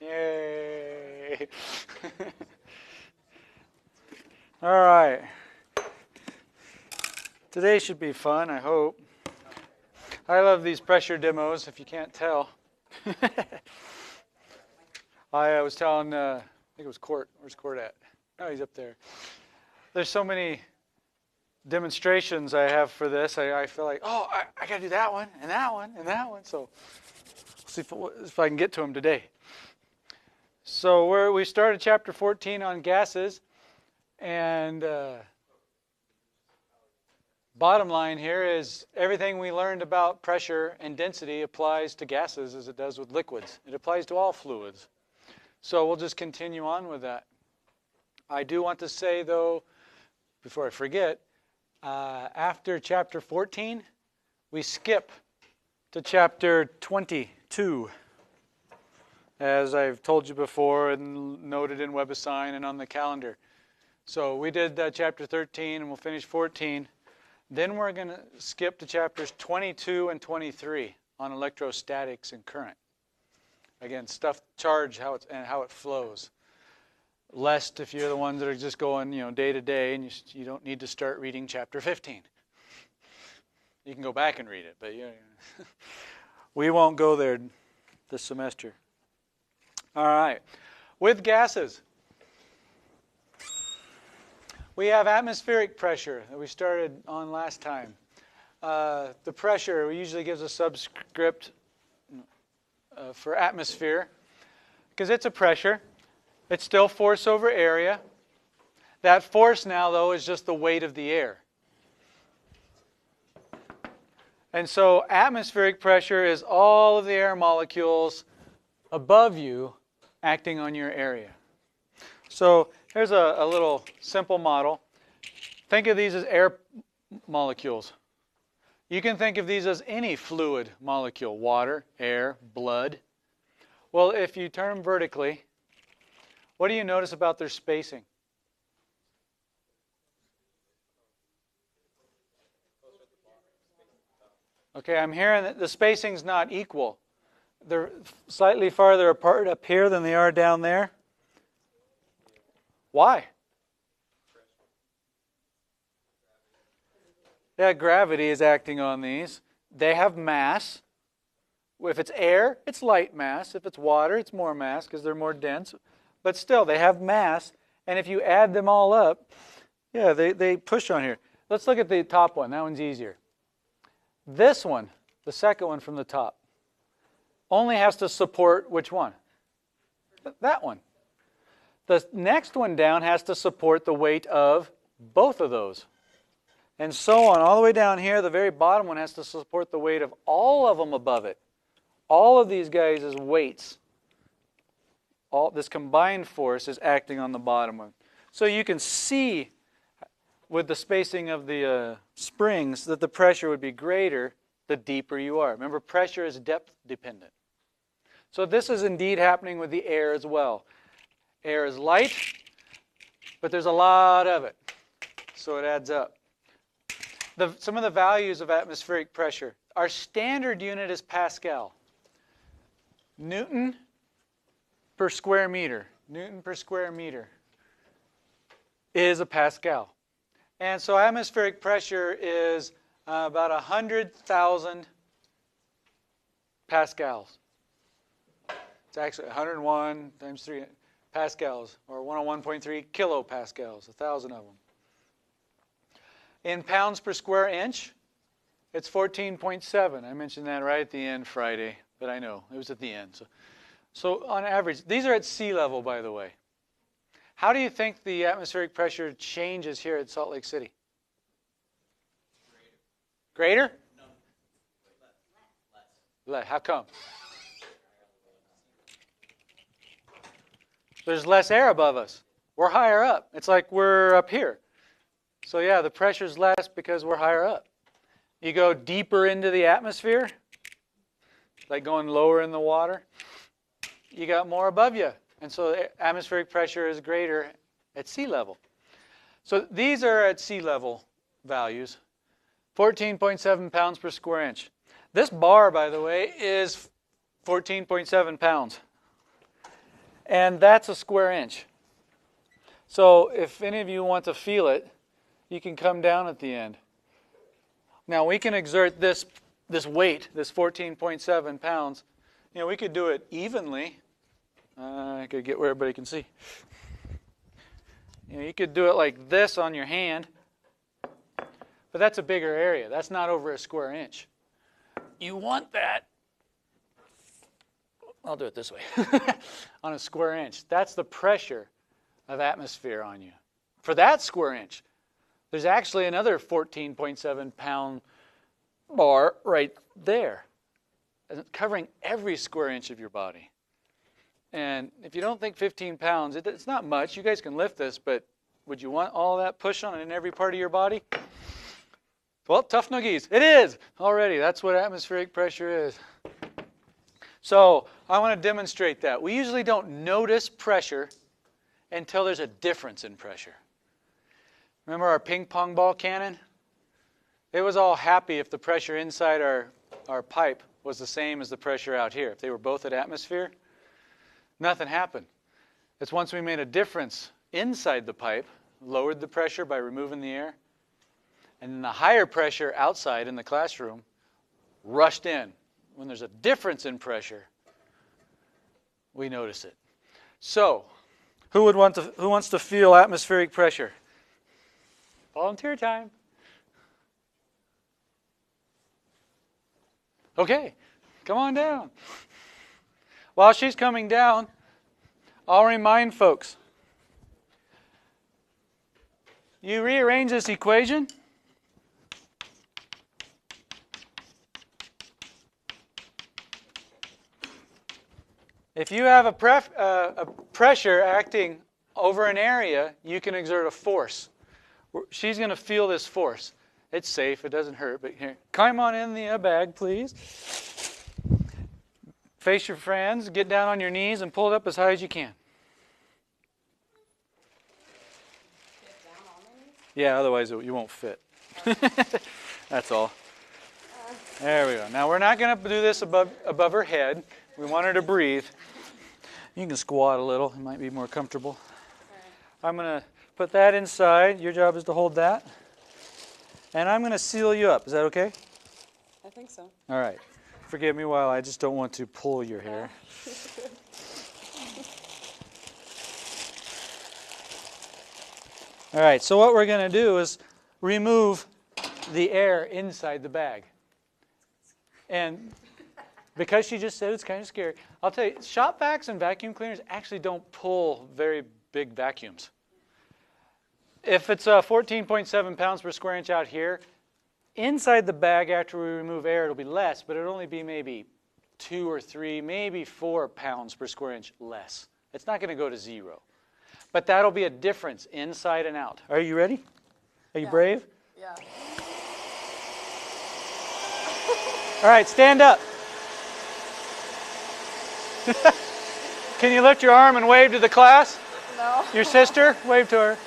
Yay! All right. Today should be fun, I hope. I love these pressure demos, if you can't tell. I was telling, I think it was Court. Where's Court at? Oh, he's up there. There's so many demonstrations I have for this. I feel like, oh, I got to do that one, and that one, and that one. So see if I can get to them today. So we started chapter 14 on gases, and bottom line here is everything we learned about pressure and density applies to gases as it does with liquids. It applies to all fluids. So we'll just continue on with that. I do want to say, though, before I forget, after chapter 14, we skip to chapter 22, as I've told you before and noted in WebAssign and on the calendar. So we did chapter 13, and we'll finish 14. Then we're going to skip to chapters 22 and 23 on electrostatics and current. Again, charge, how it flows. Lest if you're the ones that are just going, day to day, and you don't need to start reading chapter 15. You can go back and read it, but we won't go there this semester. All right. With gases, we have atmospheric pressure that we started on last time. The pressure usually gives a subscript for atmosphere because it's a pressure. It's still force over area. That force now, though, is just the weight of the air. And so atmospheric pressure is all of the air molecules above you acting on your area. So here's a little simple model. Think of these as air molecules. You can think of these as any fluid molecule, water, air, blood. Well, if you turn them vertically, what do you notice about their spacing? Okay, I'm hearing that the spacing's not equal. They're slightly farther apart up here than they are down there. Why? Yeah, gravity is acting on these. They have mass. If it's air, it's light mass. If it's water, it's more mass because they're more dense. But still, they have mass. And if you add them all up, yeah, they push on here. Let's look at the top one. That one's easier. This one, the second one from the top, only has to support which one? That one. The next one down has to support the weight of both of those. And so on, all the way down here, the very bottom one has to support the weight of all of them above it. All of these guys as weights. This combined force is acting on the bottom one. So you can see with the spacing of the springs that the pressure would be greater the deeper you are. Remember, pressure is depth dependent. So this is indeed happening with the air as well. Air is light, but there's a lot of it. So it adds up. Some of the values of atmospheric pressure. Our standard unit is Pascal. Newton per square meter. Newton per square meter is a Pascal. And so atmospheric pressure is about 100,000 pascals. It's actually 101 times 3 pascals, or 101.3 kilopascals, 1,000 of them. In pounds per square inch, it's 14.7. I mentioned that right at the end Friday, but I know, it was at the end. So on average, these are at sea level, by the way. How do you think the atmospheric pressure changes here at Salt Lake City? Greater? No. Less. How come? There's less air above us. We're higher up. It's like we're up here. So yeah, the pressure's less because we're higher up. You go deeper into the atmosphere, like going lower in the water, you got more above you. And so atmospheric pressure is greater at sea level. So these are at sea level values. 14.7 pounds per square inch. This bar, by the way, is 14.7 pounds. And that's a square inch. So if any of you want to feel it, you can come down at the end. Now we can exert this weight, this 14.7 pounds. You know, we could do it evenly. I could get where everybody can see. You know, you could do it like this on your hand, but that's a bigger area. That's not over a square inch. You want that, I'll do it this way, on a square inch. That's the pressure of atmosphere on you. For that square inch, there's actually another 14.7 pound bar right there, covering every square inch of your body. And if you don't think 15 pounds, it's not much. You guys can lift this, but would you want all that push on in every part of your body? Well, tough noogies. It is already. That's what atmospheric pressure is. So I want to demonstrate that. We usually don't notice pressure until there's a difference in pressure. Remember our ping pong ball cannon? It was all happy if the pressure inside our pipe was the same as the pressure out here. If they were both at atmosphere, nothing happened. It's once we made a difference inside the pipe, lowered the pressure by removing the air, and then the higher pressure outside in the classroom rushed in. When there's a difference in pressure, we notice it. So, who wants to feel atmospheric pressure? Volunteer time. Okay, come on down. While she's coming down, I'll remind folks. You rearrange this equation. If you have a pressure acting over an area, you can exert a force. She's going to feel this force. It's safe. It doesn't hurt. But here, climb on in the bag, please. Face your friends. Get down on your knees and pull it up as high as you can. Yeah, otherwise you won't fit. That's all. There we go. Now we're not going to do this above her head. We want her to breathe. You can squat a little. It might be more comfortable. I'm going to put that inside. Your job is to hold that. And I'm going to seal you up. Is that okay? I think so. All right. Forgive me while I just don't want to pull your hair. All right. So what we're going to do is remove the air inside the bag. And because she just said it's kind of scary, I'll tell you, shop vacs and vacuum cleaners actually don't pull very big vacuums. If it's 14.7 pounds per square inch out here, inside the bag after we remove air, it'll be less, but it'll only be maybe 2 or 3, maybe 4 pounds per square inch less. It's not going to go to 0. But that'll be a difference inside and out. Are you ready? Are you brave? Yeah. All right, stand up. Can you lift your arm and wave to the class? No. Your sister? Wave to her.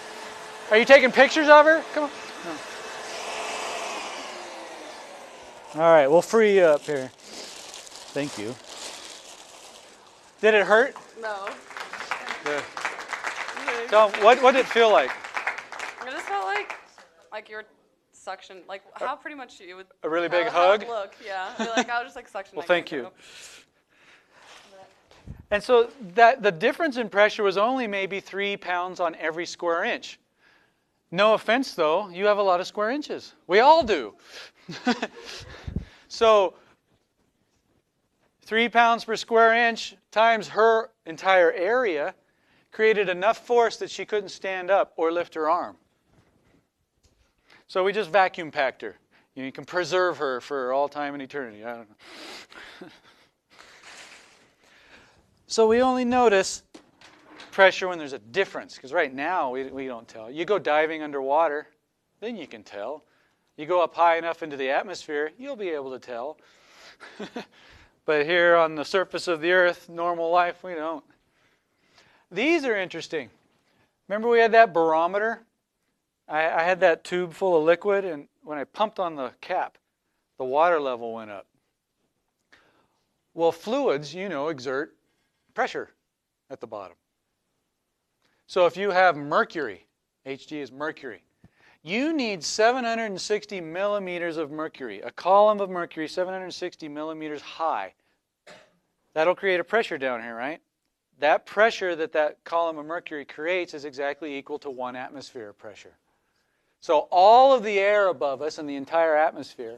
Are you taking pictures of her? Come on. No. All right, we'll free you up here. Thank you. Did it hurt? No. Good. So, what did it feel like? I just felt like you're suction, like how pretty much you would. A really big how hug? it would look, yeah. I feel like I was just like suctioning. Well, thank you. And so that the difference in pressure was only maybe 3 pounds on every square inch. No offense, though, you have a lot of square inches. We all do. So 3 pounds per square inch times her entire area created enough force that she couldn't stand up or lift her arm. So we just vacuum packed her. You can preserve her for all time and eternity. I don't know. So we only notice pressure when there's a difference, because right now we don't tell. You go diving underwater, then you can tell. You go up high enough into the atmosphere, you'll be able to tell. But here on the surface of the earth, normal life, we don't. These are interesting. Remember we had that barometer? I had that tube full of liquid, and when I pumped on the cap, the water level went up. Well, fluids, exert pressure. at the bottom. So if you have mercury, Hg is mercury, you need 760 millimeters of mercury, a column of mercury 760 millimeters high. That'll create a pressure down here, right? That pressure that that column of mercury creates is exactly equal to 1 atmosphere of pressure. So all of the air above us in the entire atmosphere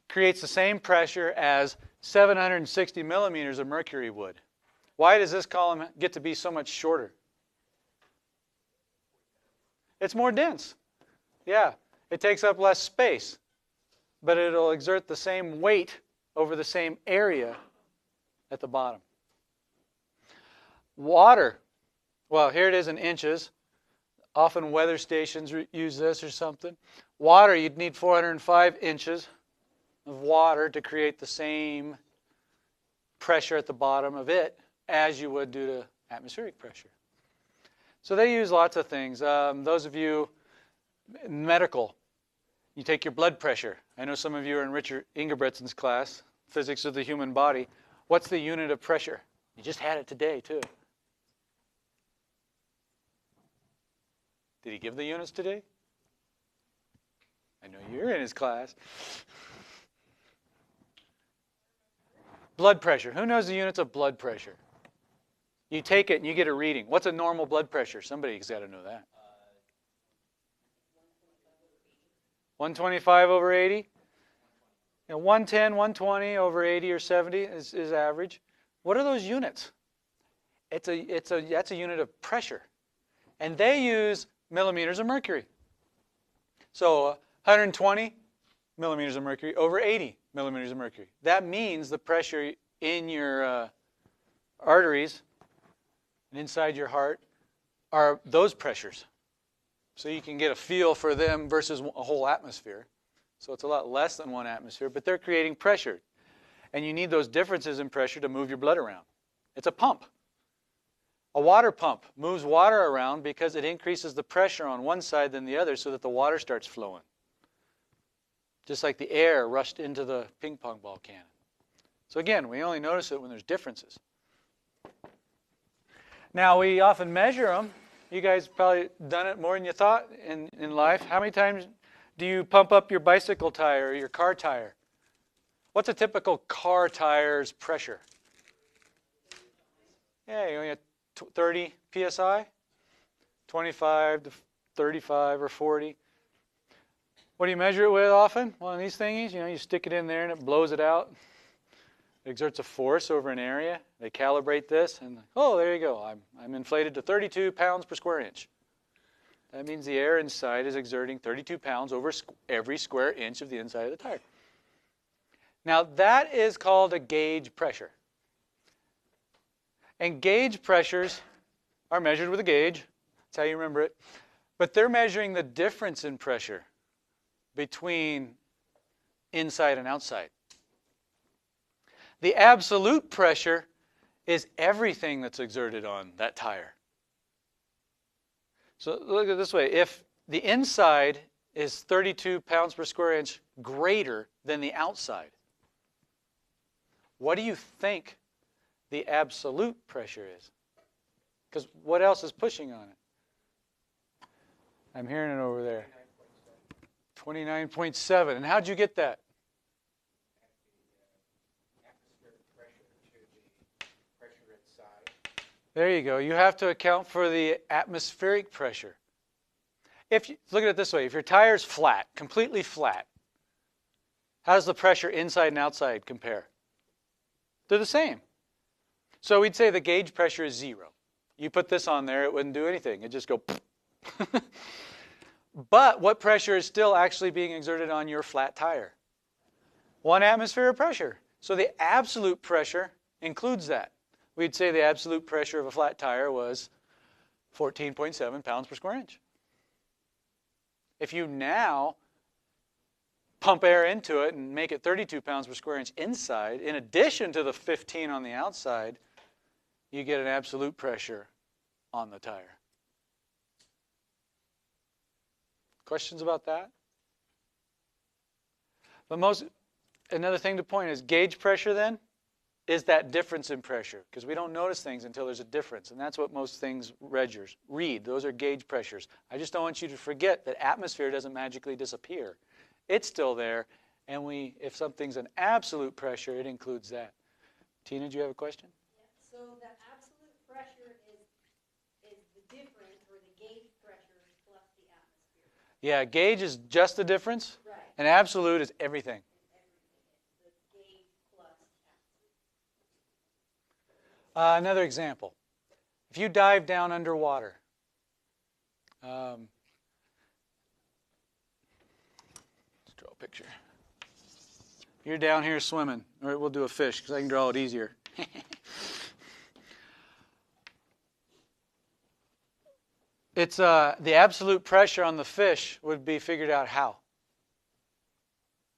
creates the same pressure as 760 millimeters of mercury would. Why does this column get to be so much shorter? It's more dense. Yeah, it takes up less space, but it'll exert the same weight over the same area at the bottom. Water, well, here it is in inches. Often weather stations use this or something. Water, you'd need 405 inches of water to create the same pressure at the bottom of it as you would due to atmospheric pressure. So they use lots of things. Those of you in medical, you take your blood pressure. I know some of you are in Richard Ingebretsen's class, Physics of the Human Body. What's the unit of pressure? You just had it today, too. Did he give the units today? I know you're in his class. Blood pressure. Who knows the units of blood pressure? You take it and you get a reading. What's a normal blood pressure? Somebody's got to know that. 125 over 80? 110, 120 over 80 or 70 is average. What are those units? That's a unit of pressure. And they use millimeters of mercury. So 120 millimeters of mercury over 80 millimeters of mercury. That means the pressure in your arteries and inside your heart are those pressures. So you can get a feel for them versus a whole atmosphere. So it's a lot less than 1 atmosphere, but they're creating pressure. And you need those differences in pressure to move your blood around. It's a pump. A water pump moves water around because it increases the pressure on one side than the other so that the water starts flowing. Just like the air rushed into the ping pong ball cannon. So again, we only notice it when there's differences. Now, we often measure them. You guys probably done it more than you thought in life. How many times do you pump up your bicycle tire or your car tire? What's a typical car tire's pressure? Yeah, you only have 30 psi, 25 to 35 or 40. What do you measure it with often? One of these thingies, you stick it in there and it blows it out. It exerts a force over an area. They calibrate this and, oh, there you go. I'm inflated to 32 pounds per square inch. That means the air inside is exerting 32 pounds over every square inch of the inside of the tire. Now, that is called a gauge pressure. And gauge pressures are measured with a gauge. That's how you remember it. But they're measuring the difference in pressure between inside and outside. The absolute pressure is everything that's exerted on that tire. So look at it this way. If the inside is 32 pounds per square inch greater than the outside, what do you think the absolute pressure is? Because what else is pushing on it? I'm hearing it over there. 29.7. And how'd you get that? There you go. You have to account for the atmospheric pressure. Look at it this way. If your tire's flat, completely flat, how does the pressure inside and outside compare? They're the same. So we'd say the gauge pressure is 0. You put this on there, it wouldn't do anything. It'd just go. But what pressure is still actually being exerted on your flat tire? 1 atmosphere of pressure. So the absolute pressure includes that. We'd say the absolute pressure of a flat tire was 14.7 pounds per square inch. If you now pump air into it and make it 32 pounds per square inch inside, in addition to the 15 on the outside, you get an absolute pressure on the tire. Questions about that? Another thing to point is gauge pressure then is that difference in pressure, because we don't notice things until there's a difference, and that's what most things read. Those are gauge pressures. I just don't want you to forget that atmosphere doesn't magically disappear. It's still there, and if something's an absolute pressure, it includes that. Tina, do you have a question? Yeah. So the absolute pressure is the difference, or the gauge pressure plus the atmosphere. Yeah, gauge is just the difference, Right. and absolute is everything. The gauge plus atmosphere. Another example. If you dive down underwater, let's draw a picture. You're down here swimming. All right, we'll do a fish because I can draw it easier. It's the absolute pressure on the fish would be figured out how.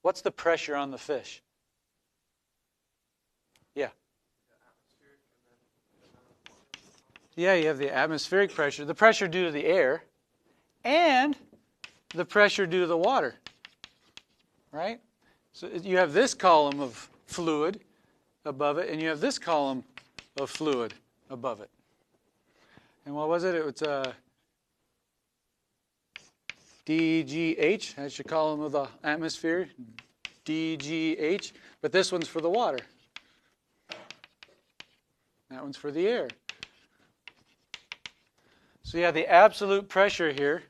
What's the pressure on the fish? Yeah. Yeah, you have the atmospheric pressure, the pressure due to the air, and the pressure due to the water. Right? So you have this column of fluid above it, and you have this column of fluid above it. And what was it? It was DGH. That's your column of the atmosphere. DGH. But this one's for the water. That one's for the air. So you have the absolute pressure here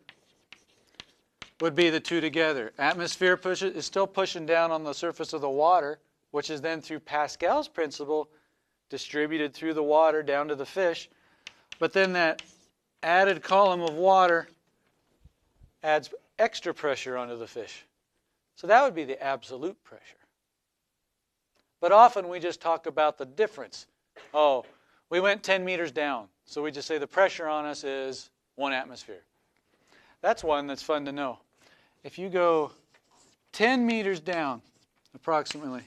would be the two together. Atmosphere is still pushing down on the surface of the water, which is then through Pascal's principle distributed through the water down to the fish. But then that added column of water adds extra pressure onto the fish. So that would be the absolute pressure. But often we just talk about the difference. Oh, we went 10 meters down. So we just say the pressure on us is 1 atmosphere. That's one that's fun to know. If you go 10 meters down, approximately,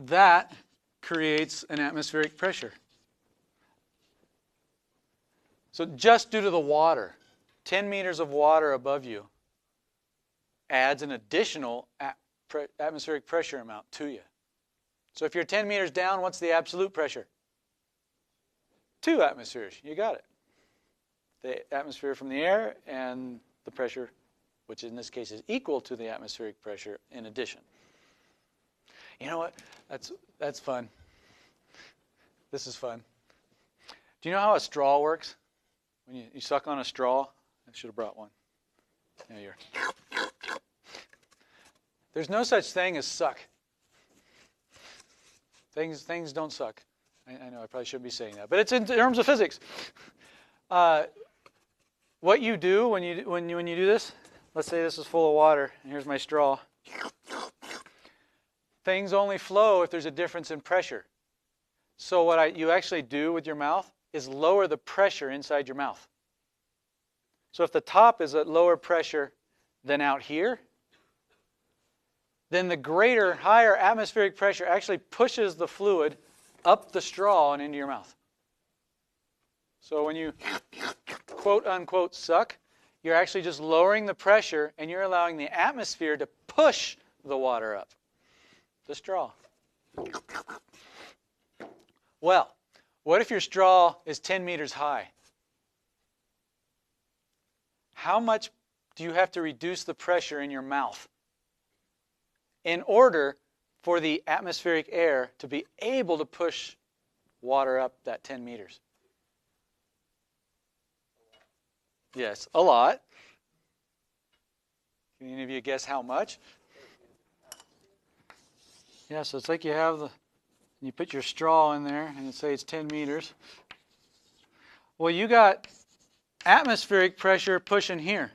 that creates an atmospheric pressure. So just due to the water, 10 meters of water above you adds an additional atmospheric pressure amount to you. So if you're 10 meters down, what's the absolute pressure? 2 atmospheres. You got it. The atmosphere from the air and the pressure, which in this case is equal to the atmospheric pressure in addition. You know what? That's fun. This is fun. Do you know how a straw works? When you suck on a straw? I should have brought one. There you are. There's no such thing as suck. Things don't suck. I know I probably shouldn't be saying that, but it's in terms of physics. What you do when you do this, let's say this is full of water, and here's my straw. Things only flow if there's a difference in pressure. So what you actually do with your mouth is lower the pressure inside your mouth. So if the top is at lower pressure than out here, then the higher atmospheric pressure actually pushes the fluid up the straw and into your mouth. So when you quote unquote suck, you're actually just lowering the pressure and you're allowing the atmosphere to push the water up the straw. Well, what if your straw is 10 meters high? How much do you have to reduce the pressure in your mouth in order for the atmospheric air to be able to push water up that 10 meters? Yes, a lot. Can any of you guess how much? Yeah, so it's like you put your straw in there and say it's 10 meters. Well, you got atmospheric pressure pushing here.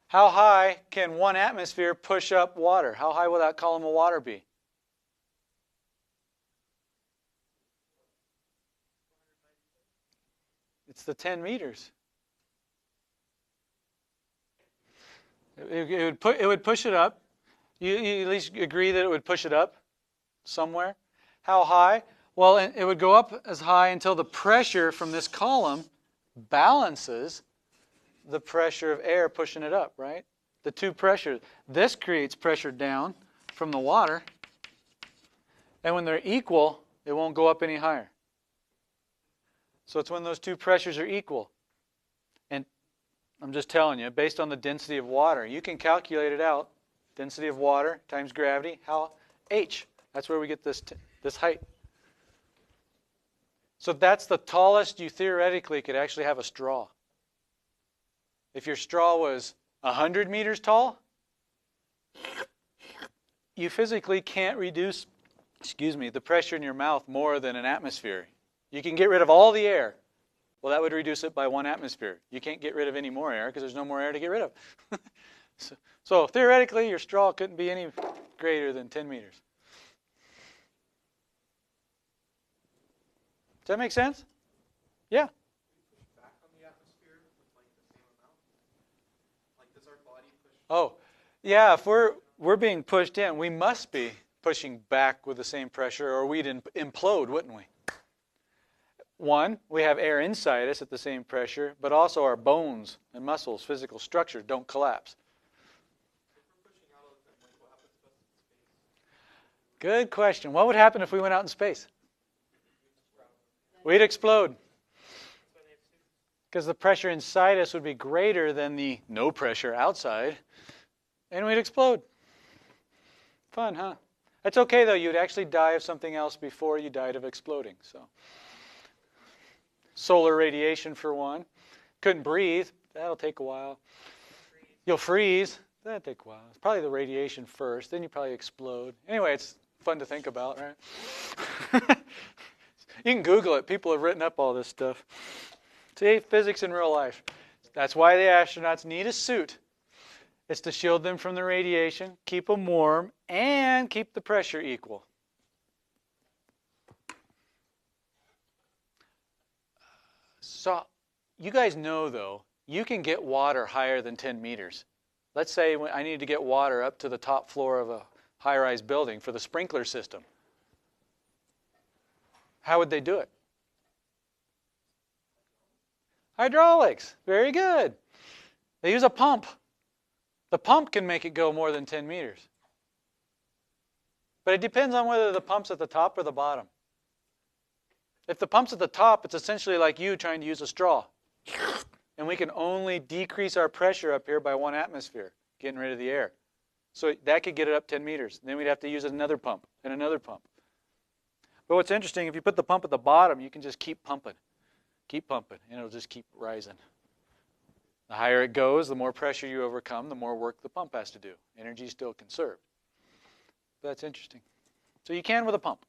How high can 1 atmosphere push up water? How high will that column of water be? It's the 10 meters. It would push it up. You at least agree that it would push it up somewhere. How high? Well, it would go up as high until the pressure from this column balances the pressure of air pushing it up, right? The two pressures. This creates pressure down from the water. And when they're equal, it won't go up any higher. So it's when those two pressures are equal. And I'm just telling you, based on the density of water, you can calculate it out. Density of water times gravity, how? H. That's where we get this height. So that's the tallest you theoretically could actually have a straw. If your straw was 100 meters tall, you physically can't reduce, the pressure in your mouth more than an atmosphere. You can get rid of all the air. Well, that would reduce it by 1 atmosphere. You can't get rid of any more air because there's no more air to get rid of. So theoretically, your straw couldn't be any greater than 10 meters. Does that make sense? Yeah. Back on the atmosphere with like the same amount? Like does our body push? Oh, yeah. If we're being pushed in, we must be pushing back with the same pressure, or we'd implode, wouldn't we? One, we have air inside us at the same pressure, but also our bones and muscles, physical structure, don't collapse. If we're pushing out all the time, like what happens to us in space? Good question. What would happen if we went out in space? We'd explode. Because the pressure inside us would be greater than the no pressure outside, and we'd explode. Fun, huh? That's okay, though. You'd actually die of something else before you died of exploding. So, solar radiation, for one. Couldn't breathe. That'll take a while. You'll freeze. That'll take a while. It's probably the radiation first. Then you probably explode. Anyway, it's fun to think about, right? You can Google it. People have written up all this stuff. See, physics in real life. That's why the astronauts need a suit. It's to shield them from the radiation, keep them warm, and keep the pressure equal. So, you guys know, though, you can get water higher than 10 meters. Let's say I need to get water up to the top floor of a high-rise building for the sprinkler system. How would they do it? Hydraulics. Very good. They use a pump. The pump can make it go more than 10 meters. But it depends on whether the pump's at the top or the bottom. If the pump's at the top, it's essentially like you trying to use a straw. And we can only decrease our pressure up here by 1 atmosphere, getting rid of the air. So that could get it up 10 meters. Then we'd have to use another pump and another pump. But what's interesting, if you put the pump at the bottom, you can just keep pumping, and it'll just keep rising. The higher it goes, the more pressure you overcome, the more work the pump has to do. Energy is still conserved. But that's interesting. So you can with a pump.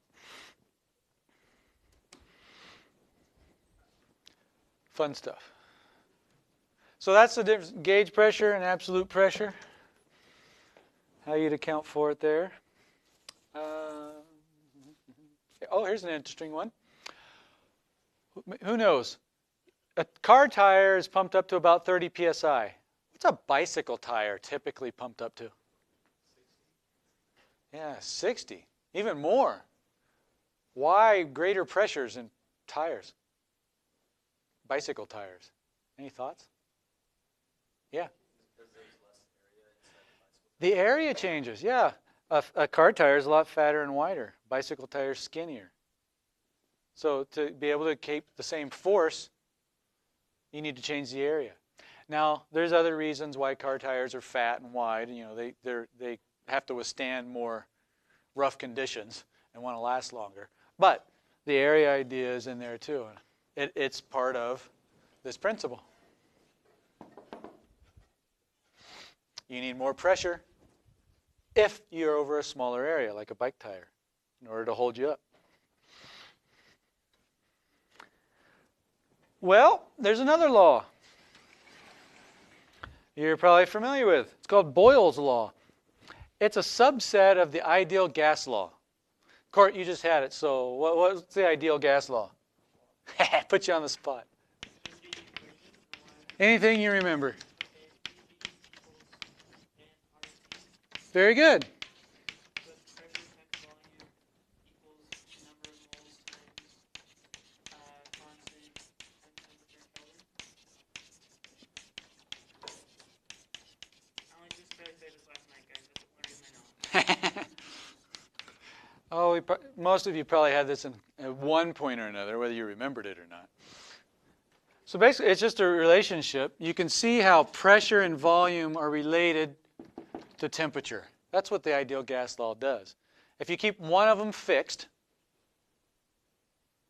Fun stuff. So that's the difference, gauge pressure and absolute pressure. How you'd account for it there. Oh, here's an interesting one. Who knows? A car tire is pumped up to about 30 psi. What's a bicycle tire typically pumped up to? 60. Yeah, 60. Even more. Why greater pressures in tires? Bicycle tires. Any thoughts? Yeah. Because there's less area inside the bicycle. The area changes, yeah. A car tire is a lot fatter and wider. Bicycle tire is skinnier. So to be able to keep the same force, you need to change the area. Now, there's other reasons why car tires are fat and wide. You know, they have to withstand more rough conditions and want to last longer. But the area idea is in there too. It's part of this principle. You need more pressure if you're over a smaller area, like a bike tire, in order to hold you up. Well, there's another law you're probably familiar with. It's called Boyle's law. It's a subset of the ideal gas law. Court, you just had it, so what's the ideal gas law? Put you on the spot. Anything you remember? Very good. Oh, most of you probably had this at one point or another, whether you remembered it or not. So basically, it's just a relationship. You can see how pressure and volume are related to temperature. That's what the ideal gas law does. If you keep one of them fixed,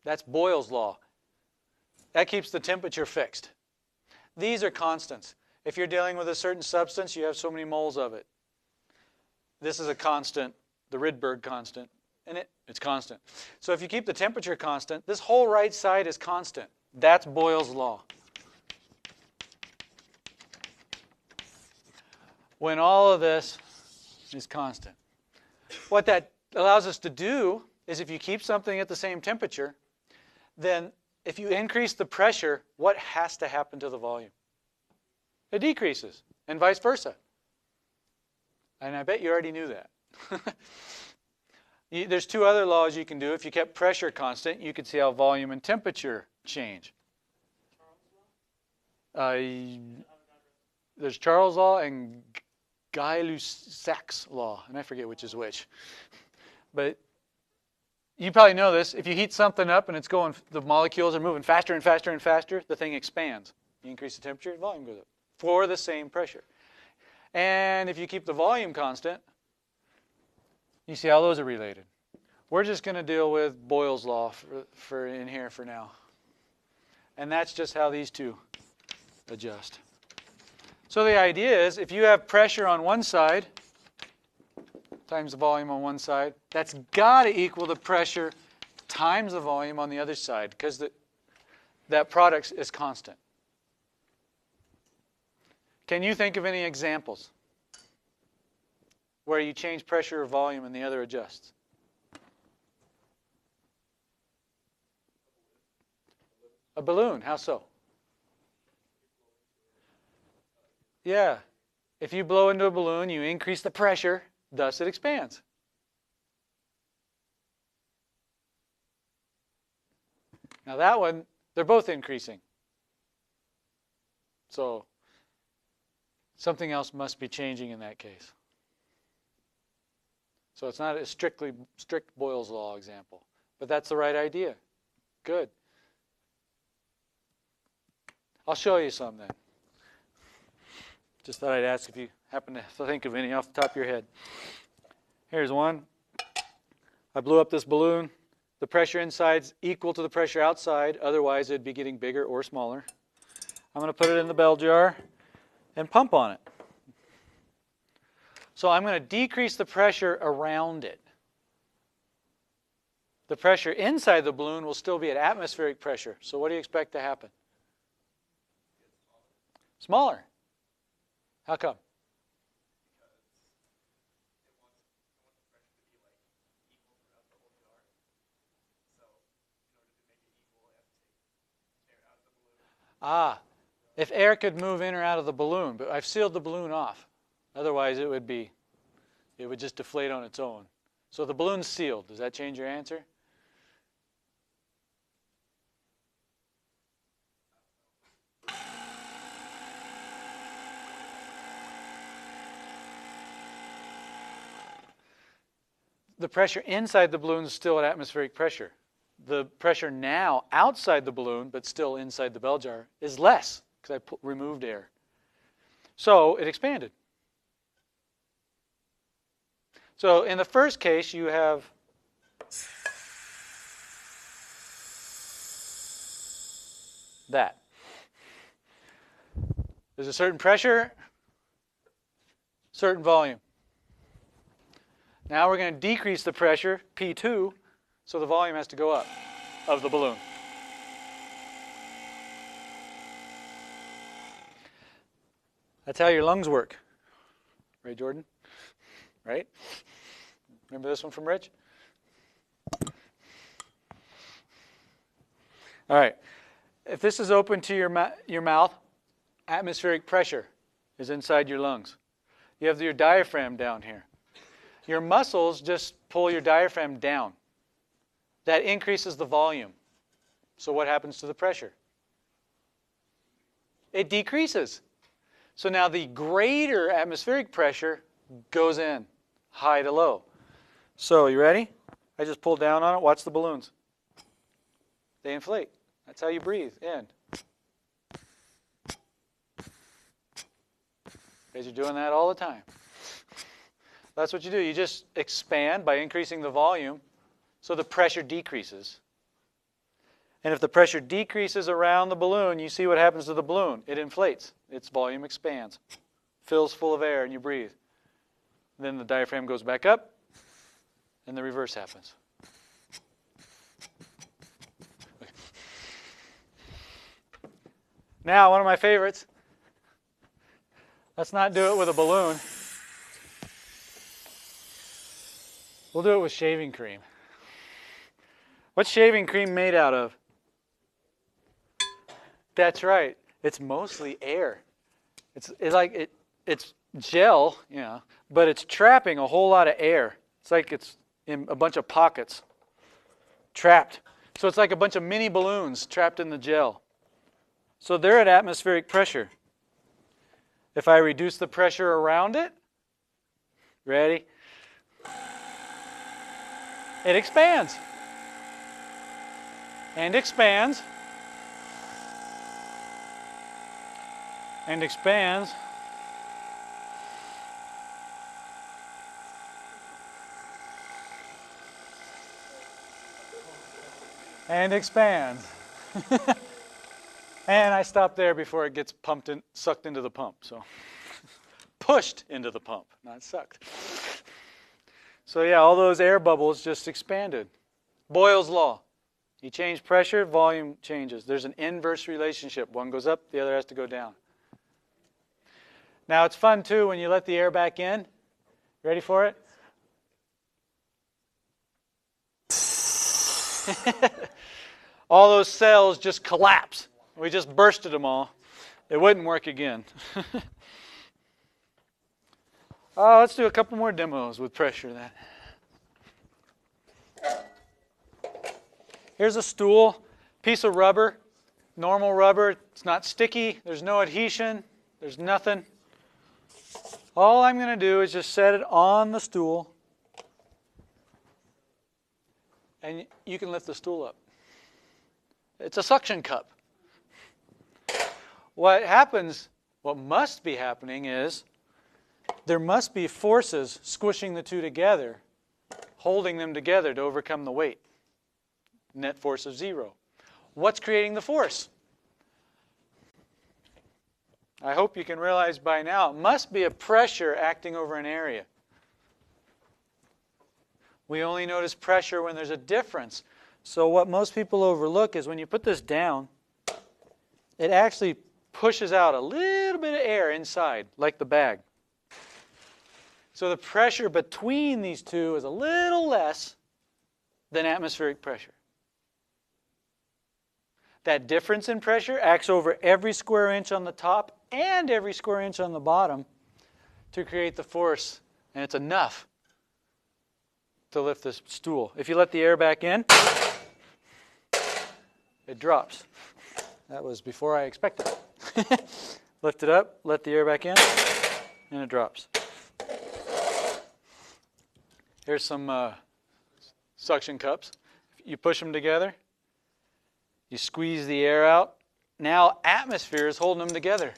that's Boyle's law. That keeps the temperature fixed. These are constants. If you're dealing with a certain substance, you have so many moles of it. This is a constant, the Rydberg constant, and it's constant. So if you keep the temperature constant, this whole right side is constant. That's Boyle's law. When all of this is constant. What that allows us to do is if you keep something at the same temperature, then if you increase the pressure, what has to happen to the volume? It decreases, and vice versa. And I bet you already knew that. There's two other laws you can do. If you kept pressure constant, you could see how volume and temperature change. There's Charles' law and Gay-Lussac's law, and I forget which is which. But you probably know this. If you heat something up and the molecules are moving faster and faster and faster, the thing expands. You increase the temperature, volume goes up for the same pressure. And if you keep the volume constant, you see how those are related. We're just going to deal with Boyle's law for in here for now. And that's just how these two adjust. So the idea is if you have pressure on one side times the volume on one side, that's got to equal the pressure times the volume on the other side because that product is constant. Can you think of any examples where you change pressure or volume and the other adjusts? A balloon, how so? Yeah. If you blow into a balloon, you increase the pressure, thus it expands. Now that one, they're both increasing. So something else must be changing in that case. So it's not a strict Boyle's law example, but that's the right idea. Good. I'll show you some then. Just thought I'd ask if you happen to think of any off the top of your head. Here's one. I blew up this balloon. The pressure inside's equal to the pressure outside. Otherwise, it'd be getting bigger or smaller. I'm going to put it in the bell jar and pump on it. So I'm going to decrease the pressure around it. The pressure inside the balloon will still be at atmospheric pressure. So what do you expect to happen? Smaller. How come? If air could move in or out of the balloon, but I've sealed the balloon off. Otherwise, it would just deflate on its own. So the balloon's sealed. Does that change your answer? The pressure inside the balloon is still at atmospheric pressure. The pressure now outside the balloon, but still inside the bell jar, is less because I removed air. So it expanded. So in the first case, you have that. There's a certain pressure, certain volume. Now we're going to decrease the pressure, P2, so the volume has to go up of the balloon. That's how your lungs work. Right, Jordan? Right? Remember this one from Rich? All right. If this is open to your mouth, atmospheric pressure is inside your lungs. You have your diaphragm down here. Your muscles just pull your diaphragm down. That increases the volume. So what happens to the pressure? It decreases. So now the greater atmospheric pressure goes in, high to low. So you ready? I just pull down on it. Watch the balloons. They inflate. That's how you breathe in. Because you're doing that all the time. That's what you do. You just expand by increasing the volume so the pressure decreases. And if the pressure decreases around the balloon, you see what happens to the balloon. It inflates. Its volume expands. Fills full of air and you breathe. Then the diaphragm goes back up and the reverse happens. Now, one of my favorites. Let's not do it with a balloon. We'll do it with shaving cream. What's shaving cream made out of? That's right. It's mostly air. It's gel, but it's trapping a whole lot of air. It's like it's in a bunch of pockets, trapped. So it's like a bunch of mini balloons trapped in the gel. So they're at atmospheric pressure. If I reduce the pressure around it, ready? It expands. And expands. And expands. And expands. And I stop there before it gets pumped in, sucked into the pump. So pushed into the pump, not sucked. So yeah, all those air bubbles just expanded. Boyle's law. You change pressure, volume changes. There's an inverse relationship. One goes up, the other has to go down. Now it's fun too when you let the air back in. Ready for it? All those cells just collapse. We just bursted them all. It wouldn't work again. Let's do a couple more demos with pressure then. Here's a stool, piece of rubber, normal rubber. It's not sticky. There's no adhesion. There's nothing. All I'm going to do is just set it on the stool. And you can lift the stool up. It's a suction cup. What happens, what must be happening is there must be forces squishing the two together, holding them together to overcome the weight. Net force of 0. What's creating the force? I hope you can realize by now it must be a pressure acting over an area. We only notice pressure when there's a difference. So what most people overlook is when you put this down, it actually pushes out a little bit of air inside, like the bag. So the pressure between these two is a little less than atmospheric pressure. That difference in pressure acts over every square inch on the top and every square inch on the bottom to create the force, and it's enough to lift this stool. If you let the air back in, it drops. That was before I expected it. Lift it up, let the air back in, and it drops. Here's some suction cups. You push them together. You squeeze the air out. Now atmosphere is holding them together.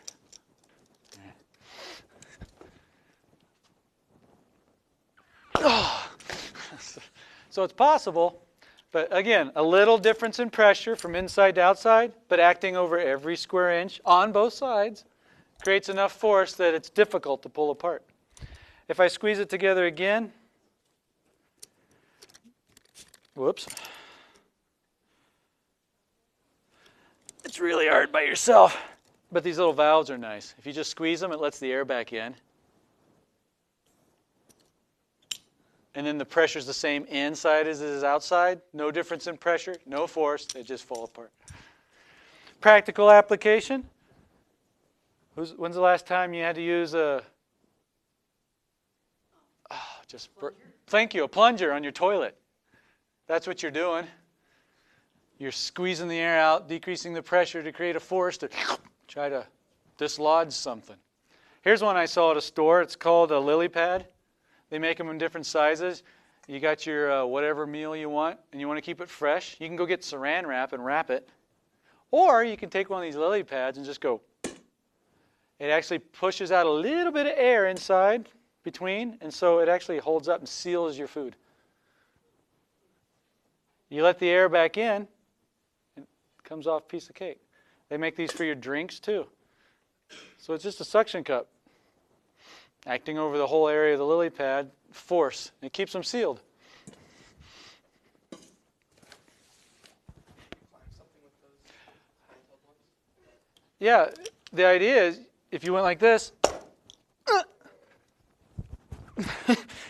So it's possible, but again, a little difference in pressure from inside to outside, but acting over every square inch on both sides creates enough force that it's difficult to pull apart. If I squeeze it together again, whoops. It's really hard by yourself, but these little valves are nice. If you just squeeze them, it lets the air back in. And then the pressure's the same inside as it is outside. No difference in pressure, no force. They just fall apart. Practical application. When's the last time you had to use a thank you, a plunger on your toilet? That's what you're doing. You're squeezing the air out, decreasing the pressure to create a force to try to dislodge something. Here's one I saw at a store. It's called a lily pad. They make them in different sizes. You got your whatever meal you want, and you want to keep it fresh, you can go get saran wrap and wrap it. Or you can take one of these lily pads and just go. It actually pushes out a little bit of air inside between, and so it actually holds up and seals your food. You let the air back in, and it comes off a piece of cake. They make these for your drinks too. So it's just a suction cup acting over the whole area of the lily pad, force. It keeps them sealed. Yeah, the idea is if you went like this,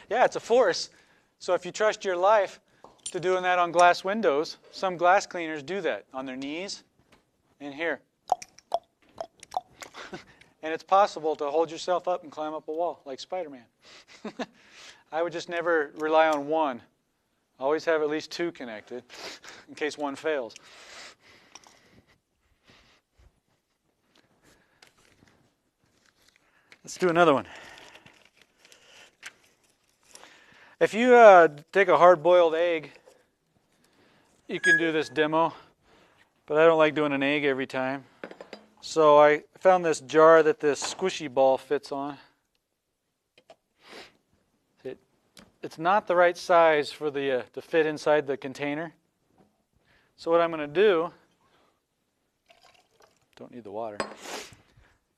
yeah, it's a force. So if you trust your life to doing that on glass windows, some glass cleaners do that on their knees and here. And it's possible to hold yourself up and climb up a wall like Spider-Man. I would just never rely on one. Always have at least two connected in case one fails. Let's do another one. If you take a hard-boiled egg, you can do this demo, but I don't like doing an egg every time. So I found this jar that this squishy ball fits on. It's not the right size for the to fit inside the container. So what I'm going to do, don't need the water.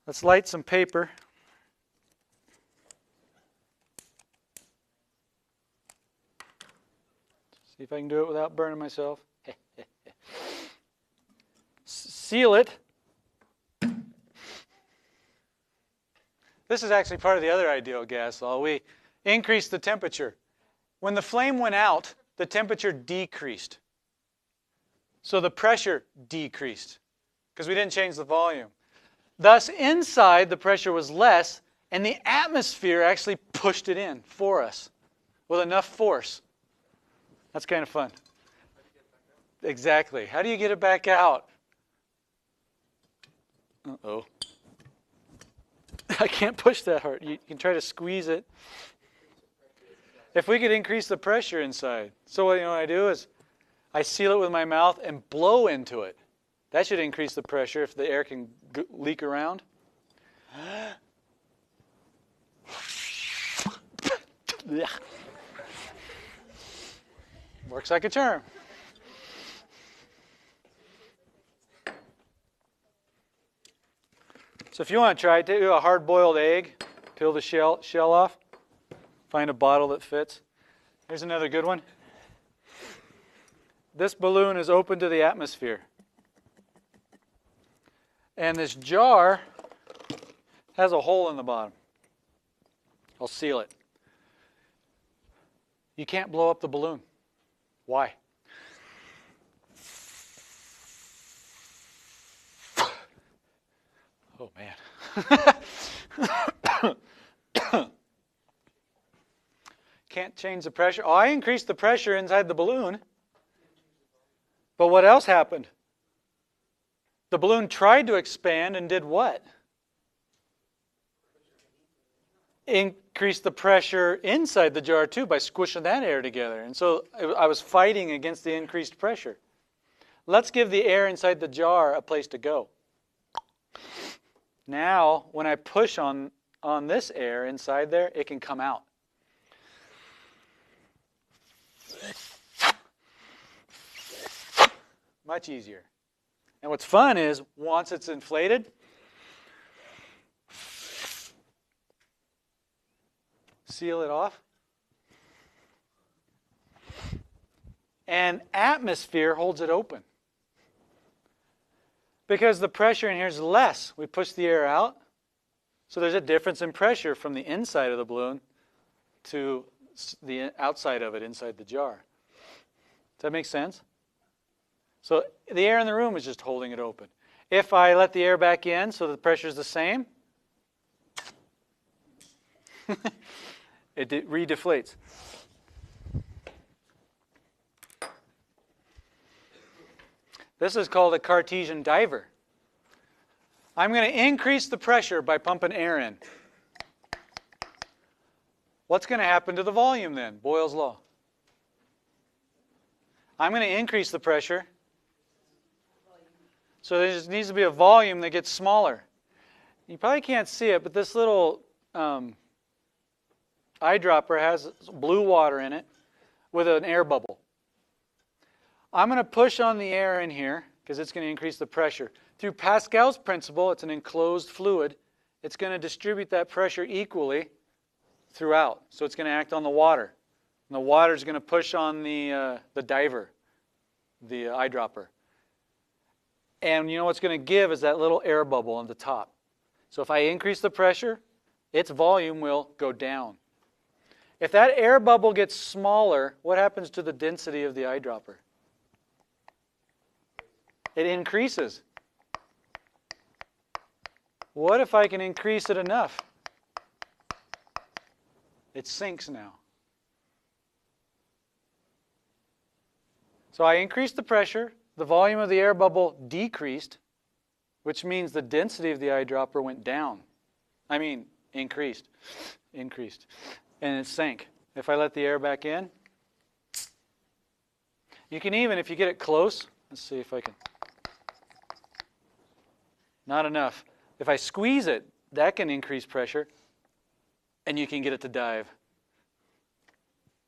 Let's light some paper. See if I can do it without burning myself. Seal it. This is actually part of the other ideal gas law. We increased the temperature. When the flame went out, the temperature decreased. So the pressure decreased because we didn't change the volume. Thus, inside the pressure was less, and the atmosphere actually pushed it in for us with enough force. That's kind of fun. Exactly. How do you get it back out? Uh-oh. I can't push that hard. You can try to squeeze it. If we could increase the pressure inside. So what I do is I seal it with my mouth and blow into it. That should increase the pressure if the air can leak around. Works like a charm. So if you want to try it, do a hard-boiled egg, peel the shell off, find a bottle that fits. Here's another good one. This balloon is open to the atmosphere. And this jar has a hole in the bottom. I'll seal it. You can't blow up the balloon. Why? Oh, man. Can't change the pressure. Oh, I increased the pressure inside the balloon. But what else happened? The balloon tried to expand and did what? Increased the pressure inside the jar too by squishing that air together. And so I was fighting against the increased pressure. Let's give the air inside the jar a place to go. Now, when I push on this air inside there, it can come out. Much easier. And what's fun is, once it's inflated, seal it off. And atmosphere holds it open. Because the pressure in here is less. We push the air out. So there's a difference in pressure from the inside of the balloon to the outside of it inside the jar. Does that make sense? So the air in the room is just holding it open. If I let the air back in so the pressure is the same, it re-deflates. This is called a Cartesian Diver. I'm going to increase the pressure by pumping air in. What's going to happen to the volume then? Boyle's law. I'm going to increase the pressure. So there just needs to be a volume that gets smaller. You probably can't see it, but this little eyedropper has blue water in it with an air bubble. I'm going to push on the air in here because it's going to increase the pressure. Through Pascal's principle, it's an enclosed fluid. It's going to distribute that pressure equally throughout. So it's going to act on the water. And the water is going to push on the diver, the eyedropper. And you know what's going to give is that little air bubble on the top. So if I increase the pressure, its volume will go down. If that air bubble gets smaller, what happens to the density of the eyedropper? It increases. What if I can increase it enough? It sinks now. So I increased the pressure, the volume of the air bubble decreased, which means the density of the eyedropper went down. I mean, increased. And it sank. If I let the air back in, you can even, if you get it close, let's see if I can. Not enough. If I squeeze it, that can increase pressure, and you can get it to dive.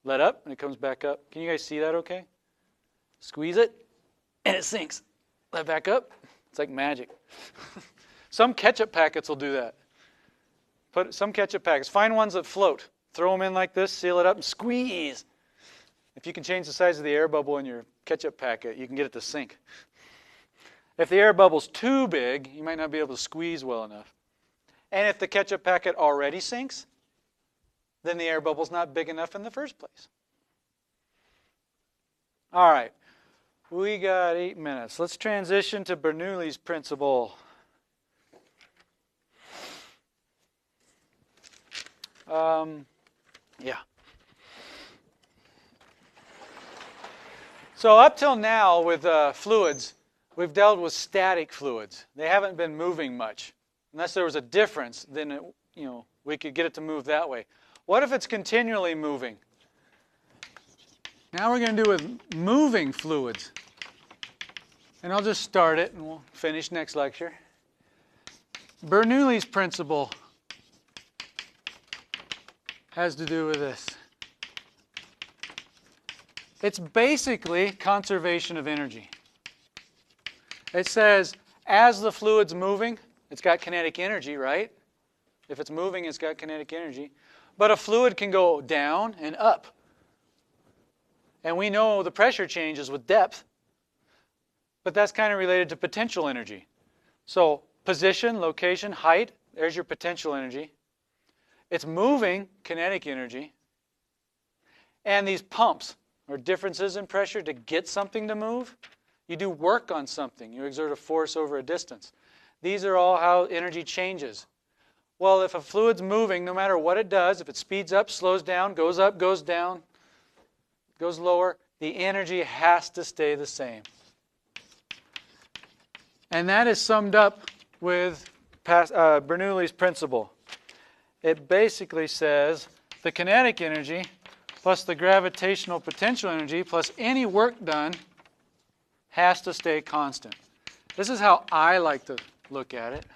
Let up, and it comes back up. Can you guys see that okay? Squeeze it, and it sinks. Let back up. It's like magic. Some ketchup packets will do that. Put some ketchup packets. Find ones that float. Throw them in like this, seal it up, and squeeze. If you can change the size of the air bubble in your ketchup packet, you can get it to sink. If the air bubble's too big, you might not be able to squeeze well enough. And if the ketchup packet already sinks, then the air bubble's not big enough in the first place. All right. We got 8 minutes. Let's transition to Bernoulli's principle. Yeah. So up till now with fluids, we've dealt with static fluids. They haven't been moving much. Unless there was a difference, then we could get it to move that way. What if it's continually moving? Now we're going to do with moving fluids. And I'll just start it and we'll finish next lecture. Bernoulli's principle has to do with this. It's basically conservation of energy. It says as the fluid's moving, it's got kinetic energy, right? If it's moving, it's got kinetic energy. But a fluid can go down and up. And we know the pressure changes with depth. But that's kind of related to potential energy. So position, location, height, there's your potential energy. It's moving, kinetic energy. And these pumps, or differences in pressure to get something to move. You do work on something. You exert a force over a distance. These are all how energy changes. Well, if a fluid's moving, no matter what it does, if it speeds up, slows down, goes up, goes down, goes lower, the energy has to stay the same. And that is summed up with Bernoulli's principle. It basically says the kinetic energy plus the gravitational potential energy plus any work done has to stay constant. This is how I like to look at it.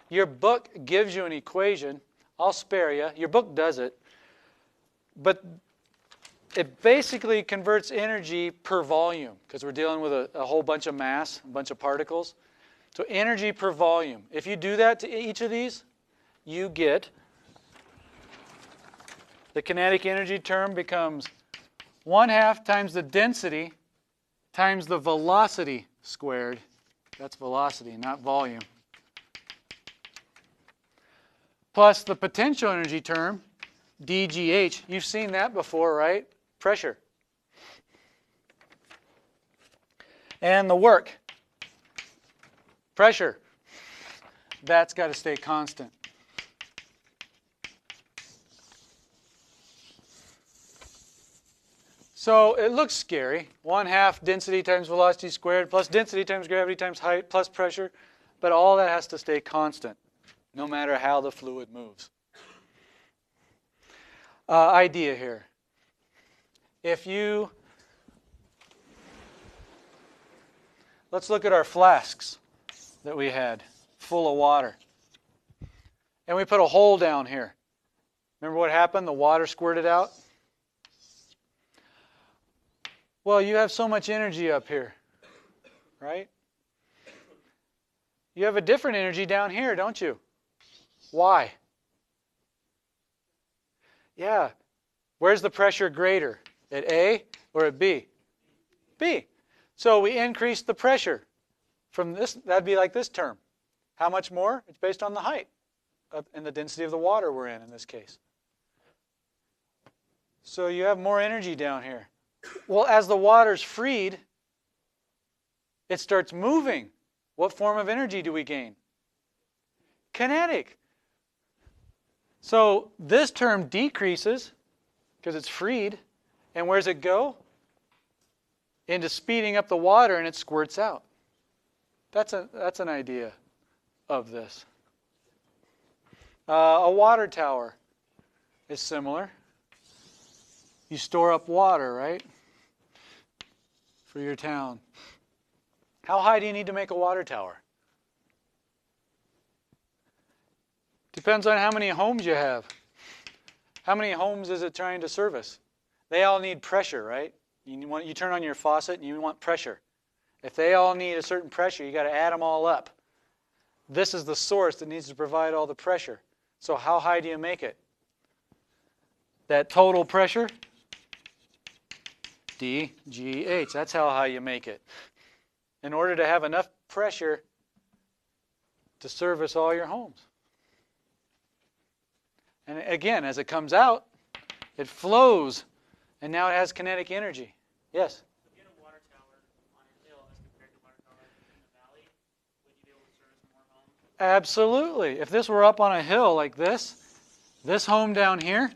Your book gives you an equation. I'll spare you. Your book does it. But it basically converts energy per volume because we're dealing with a whole bunch of mass, a bunch of particles. So energy per volume. If you do that to each of these, you get the kinetic energy term becomes 1/2 times the density times the velocity squared. That's velocity, not volume. Plus the potential energy term, dGH. You've seen that before, right? Pressure. And the work, pressure. That's got to stay constant. So it looks scary. 1/2 density times velocity squared plus density times gravity times height plus pressure. But all that has to stay constant, no matter how the fluid moves. Idea here. If you let's look at our flasks that we had full of water. And we put a hole down here. Remember what happened? The water squirted out. Well, you have so much energy up here, right? You have a different energy down here, don't you? Why? Yeah. Where's the pressure greater? At A or at B? B. So we increased the pressure from this. That'd be like this term. How much more? It's based on the height and the density of the water we're in this case. So you have more energy down here. Well, as the water's freed, it starts moving. What form of energy do we gain? Kinetic. So this term decreases because it's freed. And where does it go? Into speeding up the water, and it squirts out. That's an idea of this. A water tower is similar. You store up water, right? For your town. How high do you need to make a water tower? Depends on how many homes you have. How many homes is it trying to service? They all need pressure, right? You turn on your faucet and you want pressure. If they all need a certain pressure, you got to add them all up. This is the source that needs to provide all the pressure. So how high do you make it? That total pressure? dGH. That's how high you make it. In order to have enough pressure to service all your homes. And again, as it comes out, it flows, and now it has kinetic energy. Yes? If you had a water tower on a hill as compared to a water tower in the valley, would you be able to service more homes? Absolutely. If this were up on a hill like this home down here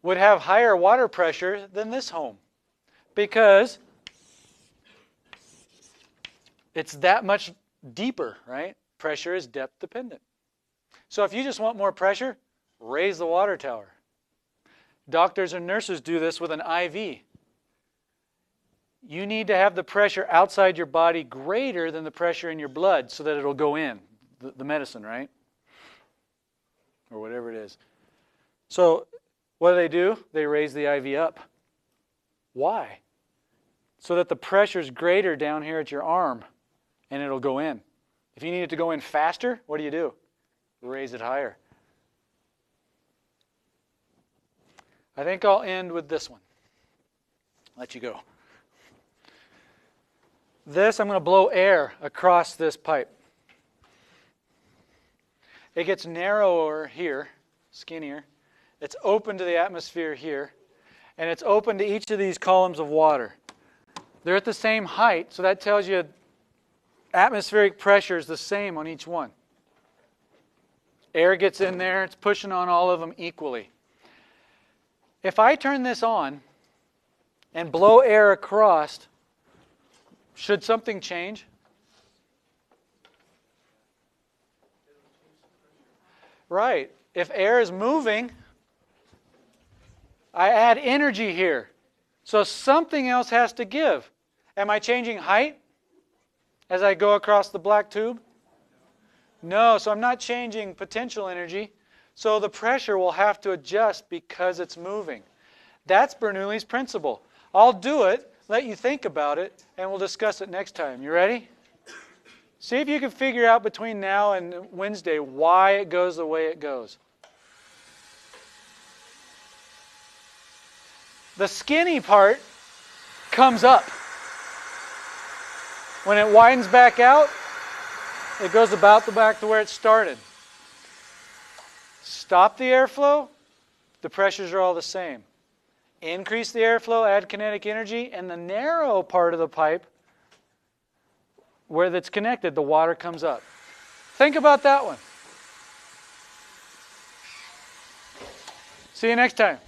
would have higher water pressure than this home because it's that much deeper, right? Pressure is depth dependent. So if you just want more pressure, raise the water tower. Doctors and nurses do this with an IV. You need to have the pressure outside your body greater than the pressure in your blood so that it'll go in, the medicine, right? Or whatever it is. So what do? They raise the IV up. Why? So that the pressure is greater down here at your arm and it'll go in. If you need it to go in faster, what do? Raise it higher. I think I'll end with this one. Let you go. This, I'm going to blow air across this pipe. It gets narrower here, skinnier. It's open to the atmosphere here. And it's open to each of these columns of water. They're at the same height, so that tells you atmospheric pressure is the same on each one. Air gets in there, it's pushing on all of them equally. If I turn this on and blow air across, should something change? Right. If air is moving, I add energy here. So something else has to give. Am I changing height as I go across the black tube? No, so I'm not changing potential energy. So the pressure will have to adjust because it's moving. That's Bernoulli's principle. I'll do it, let you think about it, and we'll discuss it next time. You ready? See if you can figure out between now and Wednesday why it goes the way it goes. The skinny part comes up. When it widens back out, it goes about back to where it started. Stop the airflow, the pressures are all the same. Increase the airflow, add kinetic energy, and the narrow part of the pipe, where that's connected, the water comes up. Think about that one. See you next time.